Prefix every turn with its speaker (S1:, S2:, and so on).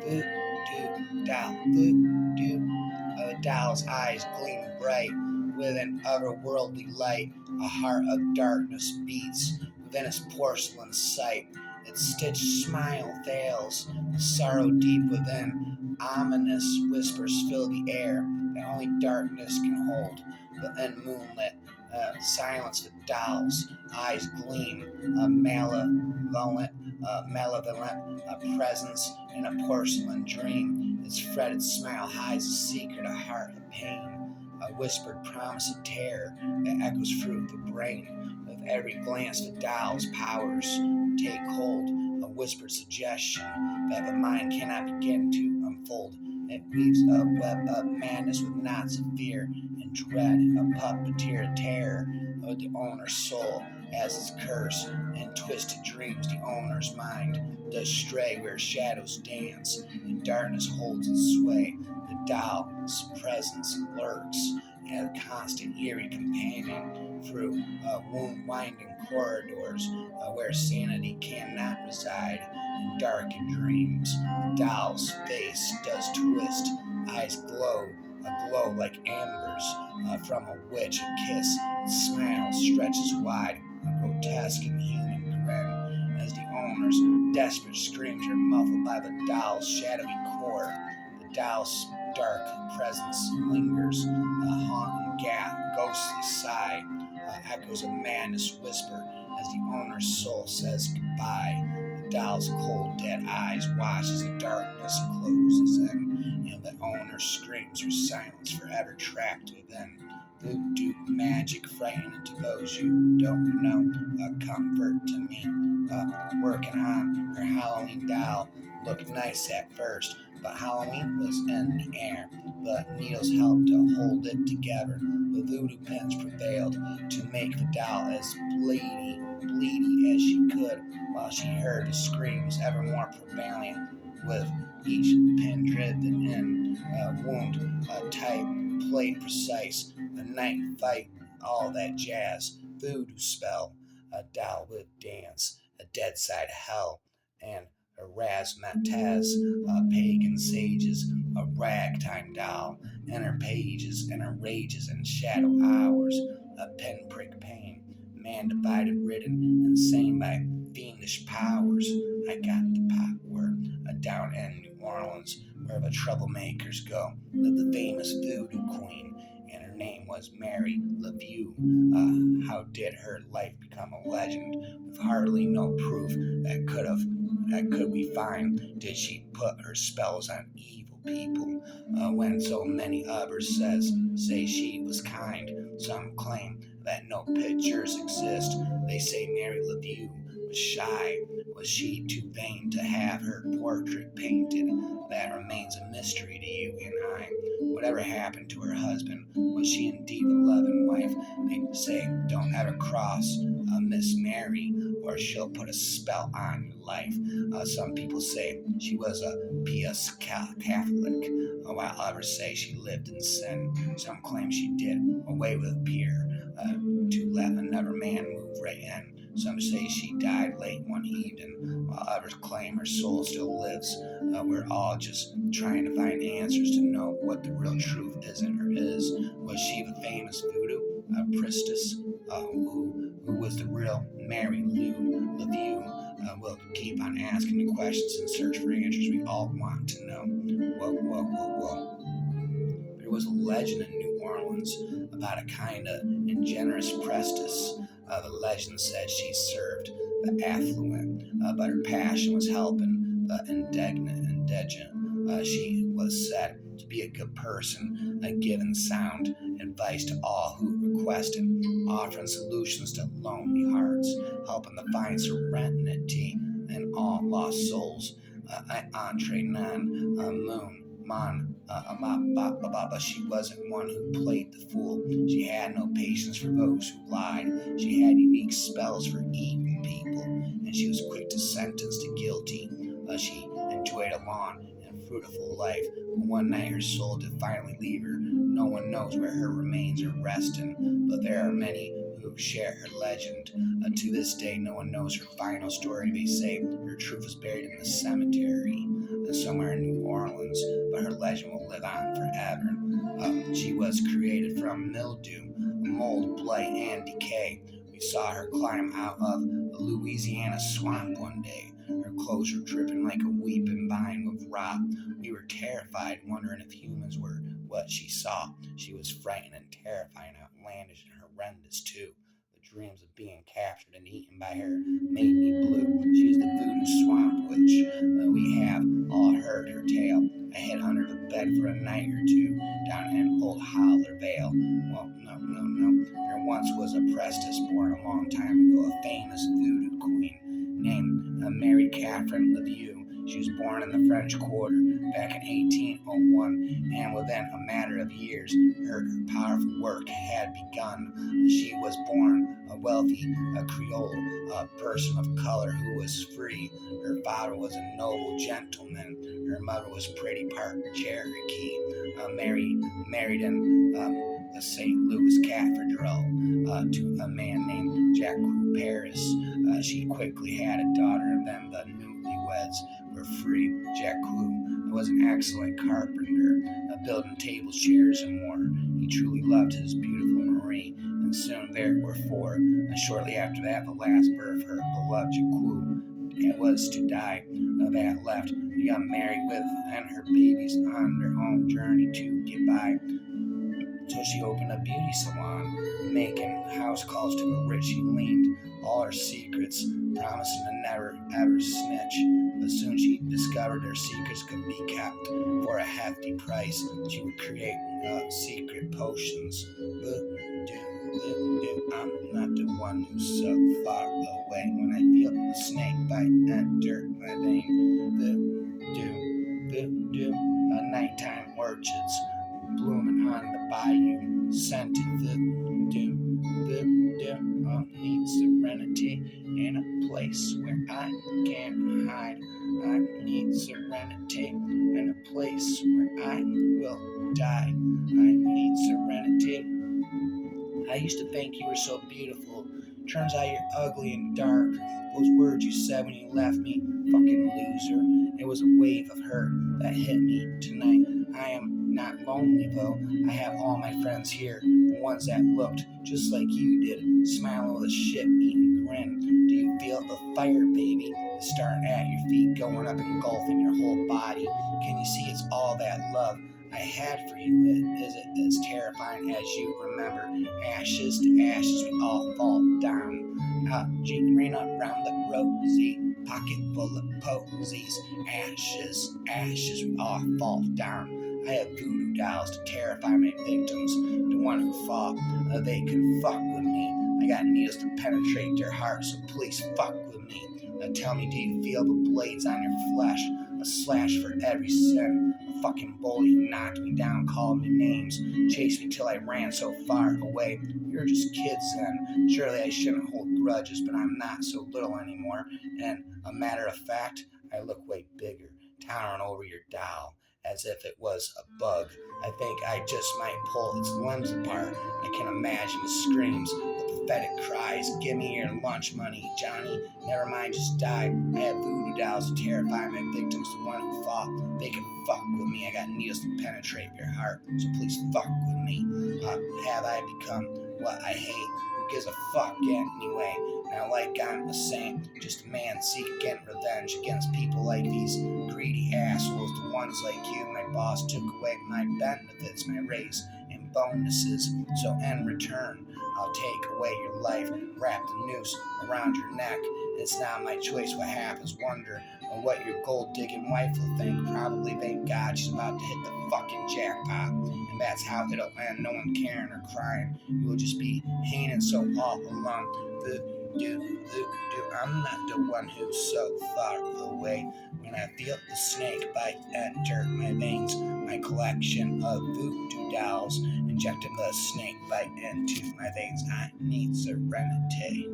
S1: Voodoo doll, voodoo. The doll's eyes gleam bright with an otherworldly light. A heart of darkness beats within its porcelain sight. Its stitched smile fails, the sorrow deep within. Ominous whispers fill the air that only darkness can hold. But in moonlit silence, the doll's eyes gleam, a malevolent presence in a porcelain dream. Its fretted smile hides a secret, a heart of pain, a whispered promise of terror that echoes through the brain. With every glance, the doll's powers take hold, a whispered suggestion that the mind cannot begin to unfold. It weaves a web of madness with knots of fear and dread, a puppeteer terror of the owner's soul as its curse and twisted dreams. The owner's mind does stray where shadows dance and darkness holds its sway. The doll's presence lurks as a constant eerie companion through winding corridors where sanity cannot reside. In darkened dreams, the doll's face does twist, eyes glow, a glow like ambers from a witch. A kiss, its smile stretches wide, a grotesque and human grin, as the owner's desperate screams are muffled by the doll's shadowy core. The doll's dark presence lingers, a haunting ghostly sigh, echoes a madness whisper as the owner's soul says goodbye. The doll's cold, dead eyes watch as the darkness closes in, and the owner screams her silence forever trapped within. Voodoo magic frightening to those you don't know, a comfort to me. Working on her Halloween doll looked nice at first, but Halloween was in the air. The needles helped to hold it together. The voodoo pins prevailed to make the doll as bleedy as she could, while she heard the screams ever more prevalent with each pin driven in. Wound tight, played precise, a night fight, all that jazz. Voodoo spell, a doll would dance, a dead side hell, and a razzmatazz, pagan sages, a ragtime doll, and her pages, and her rages and shadow hours, a pinprick pain, man divided, ridden, insane by fiendish powers. I got the power, down in New Orleans, where the troublemakers go, lived the famous voodoo queen, and her name was Mary LaView. How did her life become a legend, with hardly no proof that could we find? Did she put her spells on evil people when so many others say she was kind? Some claim that no pictures exist. They say Mary LaView was shy. Was she too vain to have her portrait painted? That remains a mystery to you and I. Whatever happened to her husband? Was she indeed a loving wife? They say, don't ever cross Miss Mary, or she'll put a spell on your life. Some people say she was a pious Catholic, while others say she lived in sin. Some claim she did away with beer to let another man move right in. Some say she died late one evening, while others claim her soul still lives. We're all just trying to find answers to know what the real truth isn't or is. Was she the famous voodoo priestess who was the real Mary Lou LaView? We'll keep on asking the questions and search for answers we all want to know. Whoa. There was a legend in New Orleans about a kind of ingenuous priestess. The legend said she served the affluent, but her passion was helping the indigent. She was said to be a good person, giving sound advice to all who requested, offering solutions to lonely hearts, helping to find serenity in all lost souls. Entree non moon. But she wasn't one who played the fool. She had no patience for those who lied. She had unique spells for evil people, and she was quick to sentence the guilty. She enjoyed a long and fruitful life, but one night her soul did finally leave her. No one knows where her remains are resting, but there are many who share her legend. To this day, no one knows her final story. They say her truth is buried in the cemetery. So somewhere in New Orleans, but her legend will live on forever. She was created from mildew, mold, blight, and decay. We saw her climb out of a Louisiana swamp one day. Her clothes were dripping like a weeping vine with rot. We were terrified, wondering if humans were what she saw. She was frightening and terrifying, outlandish, and horrendous too. The dreams of being captured and eaten by her made me blue. She is the voodoo swamp witch. We have all heard her tale. I hid under the bed for a night or two down in an old holler vale. Well, no. There once was a priestess born a long time ago, a famous voodoo queen named Mary Catherine Lemieux. She was born in the French Quarter back in 1801, and within a matter of years, her powerful work had begun. She was born a wealthy Creole, a person of color who was free. Her father was a noble gentleman. Her mother was pretty part Cherokee. Mary married in a St. Louis cathedral to a man named Jacques Paris. She quickly had a daughter, and then the newlyweds were free. Jacques was an excellent carpenter, building tables, chairs, and more. He truly loved his beautiful Marie, and soon there were four. Shortly after that, the last birth of her beloved Jacques was to die. That left the young Mary with and her babies on their own journey to get by. So she opened a beauty salon, making house calls to the rich. She leaned all her secrets, promising to never ever snitch. But soon she discovered her secrets could be kept for a hefty price. She would create secret potions. I'm not the one who's so far away. When I feel the snake bite enter my vein. Nighttime orchids blooming on the bayou, scented voodoo. Need serenity in a place where I can hide. I need serenity in a place where I will die. I need serenity. I used to think you were so beautiful. Turns out you're ugly and dark. Those words you said when you left me, fucking loser. It was a wave of hurt that hit me tonight. I am not lonely though. I have all my friends here, the ones that looked just like you did, smiling with a shit-eating grin. Do you feel the fire, baby? It's starting at your feet, going up, engulfing your whole body. Can you see it's all that love I had for you? Is it as terrifying as you remember? Ashes to ashes, we all fall down. Jean up round the rosy, pocket full of posies. Ashes, we all fall down. I have voodoo dolls to terrify my victims. The one who thought they could fuck with me. I got needles to penetrate their hearts, so please fuck with me. Tell me, do you feel the blades on your flesh? A slash for every sin. A fucking bully who knocked me down, called me names, chased me till I ran so far away. We were just kids then. Surely I shouldn't hold grudges, but I'm not so little anymore. And a matter of fact, I look way bigger, towering over your doll, as if it was a bug. I think I just might pull its limbs apart. I can imagine the screams, the pathetic cries. Give me your lunch money, Johnny. Never mind, just die. I have voodoo dolls to terrify my victims, the one who thought they could fuck with me. I got needles to penetrate your heart, so please fuck with me. Have I become what I hate? Who gives a fuck anyway? Now, like I'm a saint, just a man seeking revenge against people like these greedy assholes, the ones like you. My boss took away my benefits, my raise, and bonuses. So in return, I'll take away your life, wrap the noose around your neck. It's not my choice what happens. Wonder what your gold-digging wife will think. Probably thank God she's about to hit the fucking jackpot. And that's how it'll end. No one caring or crying. You will just be hanging so all alone. I'm not the one who's so far away. When I feel the snake bite enter my veins, my collection of voodoo dolls injecting the snake bite into my veins. I need serenity.